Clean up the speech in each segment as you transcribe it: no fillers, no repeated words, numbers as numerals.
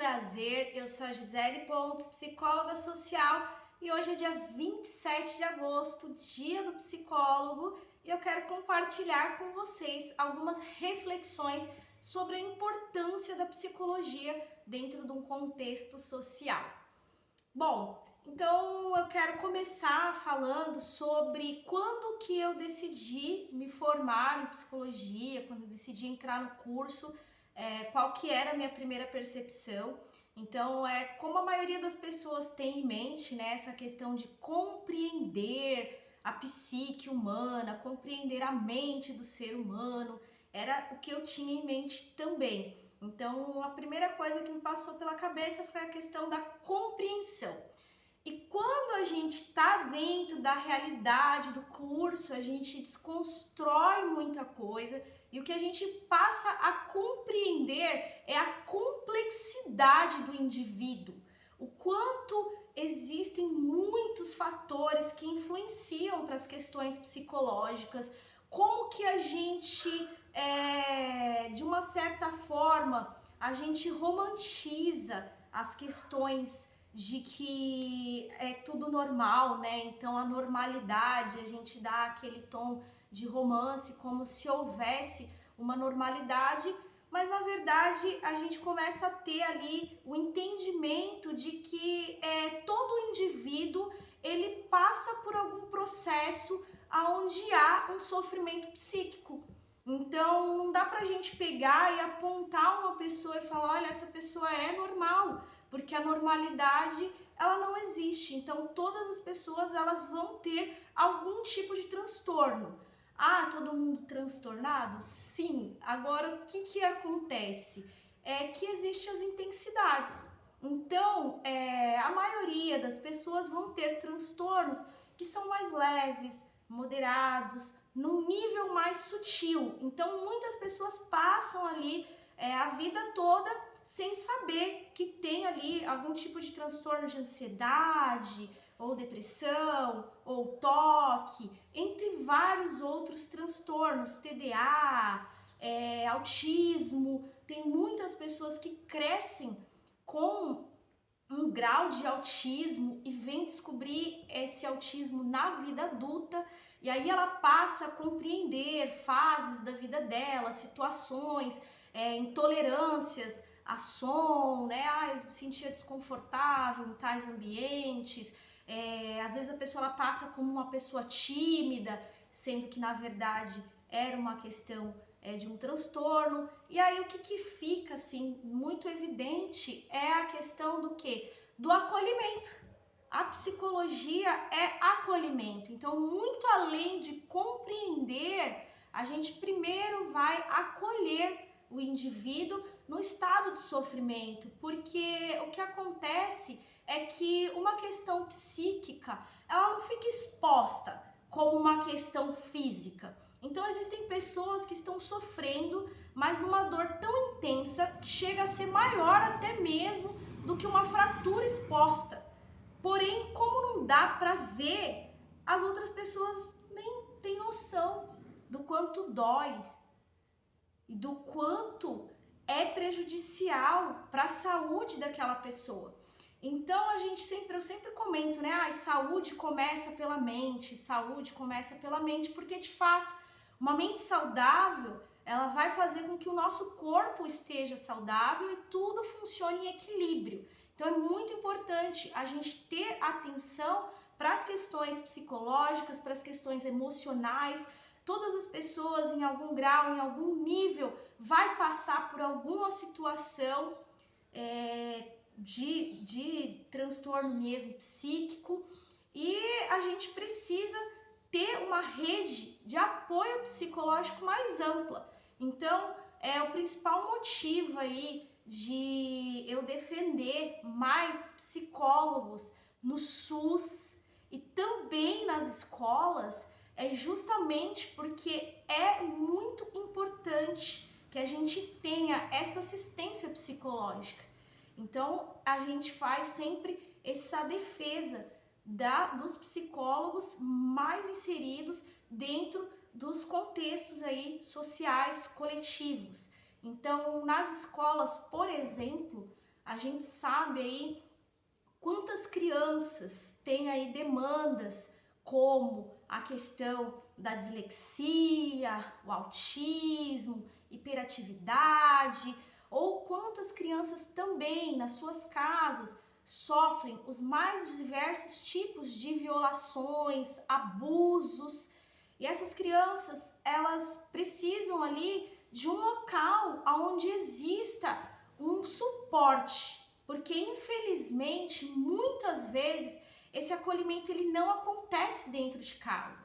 prazer, eu sou a Gisele Pontes, psicóloga social, e hoje é dia 27 de agosto, dia do psicólogo, e eu quero compartilhar com vocês algumas reflexões sobre a importância da psicologia dentro de um contexto social. Bom, então eu quero começar falando sobre quando que eu decidi me formar em psicologia, quando eu decidi entrar no curso, qual que era a minha primeira percepção. Então, como a maioria das pessoas tem em mente, né, essa questão de compreender a psique humana, compreender a mente do ser humano, era o que eu tinha em mente também. Então, a primeira coisa que me passou pela cabeça foi a questão da compreensão. E quando a gente está dentro da realidade do curso, a gente desconstrói muita coisa e o que a gente passa a compreender é a complexidade do indivíduo, o quanto existem muitos fatores que influenciam para as questões psicológicas, como que a gente, de uma certa forma, a gente romantiza as questões de que é tudo normal, né? Então a normalidade, a gente dá aquele tom de romance como se houvesse uma normalidade, mas na verdade a gente começa a ter ali o entendimento de que todo indivíduo ele passa por algum processo onde há um sofrimento psíquico. Então não dá pra gente pegar e apontar uma pessoa e falar, olha, essa pessoa é normal, porque a normalidade ela não existe. Então todas as pessoas elas vão ter algum tipo de transtorno. Ah, todo mundo transtornado? Sim. Agora o que acontece? É que existem as intensidades. Então a maioria das pessoas vão ter transtornos que são mais leves, moderados, num nível mais sutil. Então muitas pessoas passam ali a vida toda sem saber que tem ali algum tipo de transtorno de ansiedade, ou depressão, ou toque, entre vários outros transtornos, TDA, autismo. Tem muitas pessoas que crescem com um grau de autismo e vem descobrir esse autismo na vida adulta, e aí ela passa a compreender fases da vida dela, situações, intolerâncias a som, né? Ah, eu me sentia desconfortável em tais ambientes. Às vezes a pessoa ela passa como uma pessoa tímida, sendo que na verdade era uma questão de um transtorno. E aí o que fica assim muito evidente é a questão do quê? Do acolhimento. A psicologia é acolhimento. Então, muito além de compreender, a gente primeiro vai acolher o indivíduo no estado de sofrimento, porque o que acontece é que uma questão psíquica, ela não fica exposta como uma questão física. Então existem pessoas que estão sofrendo, mas numa dor tão intensa que chega a ser maior até mesmo do que uma fratura exposta. Porém, como não dá para ver, as outras pessoas nem têm noção do quanto dói e do quanto é prejudicial para a saúde daquela pessoa. Então eu sempre comento, né? Ah, saúde começa pela mente, saúde começa pela mente, porque de fato, uma mente saudável, ela vai fazer com que o nosso corpo esteja saudável e tudo funcione em equilíbrio. Então é muito importante a gente ter atenção para as questões psicológicas, para as questões emocionais. Todas as pessoas em algum grau, em algum nível, vai passar por alguma situação de transtorno mesmo psíquico, e a gente precisa ter uma rede de apoio psicológico mais ampla. Então, o principal motivo aí de eu defender mais psicólogos no SUS e também nas escolas é justamente porque é muito importante que a gente tenha essa assistência psicológica. Então, a gente faz sempre essa defesa dos psicólogos mais inseridos dentro dos contextos aí sociais coletivos. Então, nas escolas, por exemplo, A gente sabe aí quantas crianças têm aí demandas como a questão da dislexia, o autismo, hiperatividade, ou quantas crianças também nas suas casas sofrem os mais diversos tipos de violações, abusos. E essas crianças, elas precisam ali de um local onde exista um suporte, porque infelizmente muitas vezes esse acolhimento ele não acontece dentro de casa.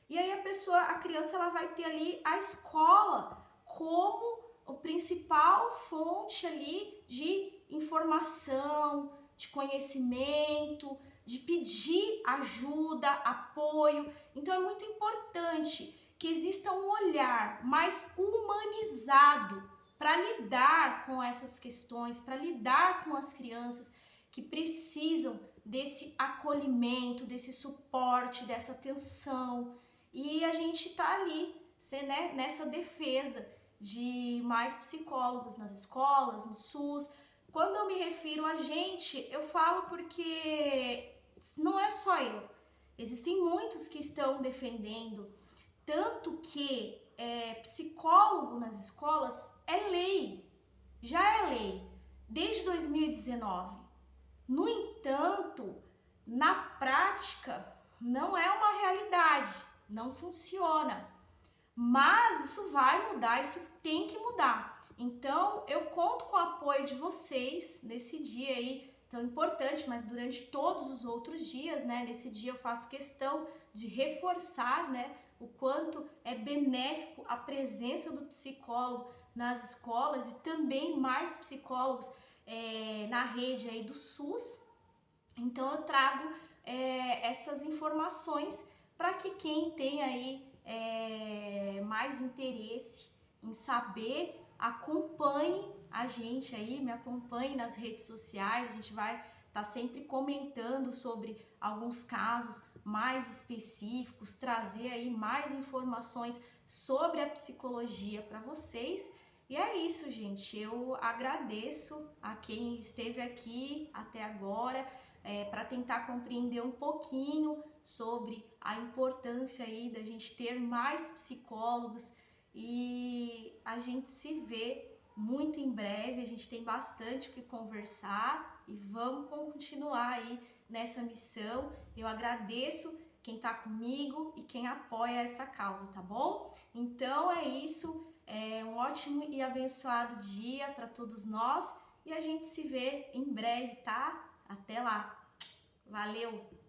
E aí a criança ela vai ter ali a escola como o principal fonte ali de informação, de conhecimento, de pedir ajuda, apoio. Então é muito importante que exista um olhar mais humanizado para lidar com essas questões, para lidar com as crianças que precisam desse acolhimento, desse suporte, dessa atenção. E a gente está ali, né, nessa defesa de mais psicólogos nas escolas, no SUS. Quando eu me refiro a gente, eu falo porque não é só eu. Existem muitos que estão defendendo, tanto que psicólogo nas escolas é lei, já é lei, desde 2019. No entanto, na prática, não é uma realidade, não funciona. Mas isso vai mudar, isso tem que mudar. Então, eu conto com o apoio de vocês nesse dia aí tão importante, mas durante todos os outros dias, né? Nesse dia eu faço questão de reforçar, né, o quanto é benéfico a presença do psicólogo nas escolas e também mais psicólogos na rede aí do SUS. Então eu trago essas informações para que quem tem aí mais interesse em saber, acompanhe a gente aí, me acompanhe nas redes sociais. A gente vai estar sempre comentando sobre alguns casos mais específicos, trazer aí mais informações sobre a psicologia para vocês. E é isso, gente. Eu agradeço a quem esteve aqui até agora para tentar compreender um pouquinho sobre a importância aí da gente ter mais psicólogos, e a gente se vê muito em breve. A gente tem bastante o que conversar e vamos continuar aí nessa missão. Eu agradeço quem tá comigo e quem apoia essa causa, tá bom? Então é isso, um ótimo e abençoado dia para todos nós e a gente se vê em breve, tá? Até lá! Valeu!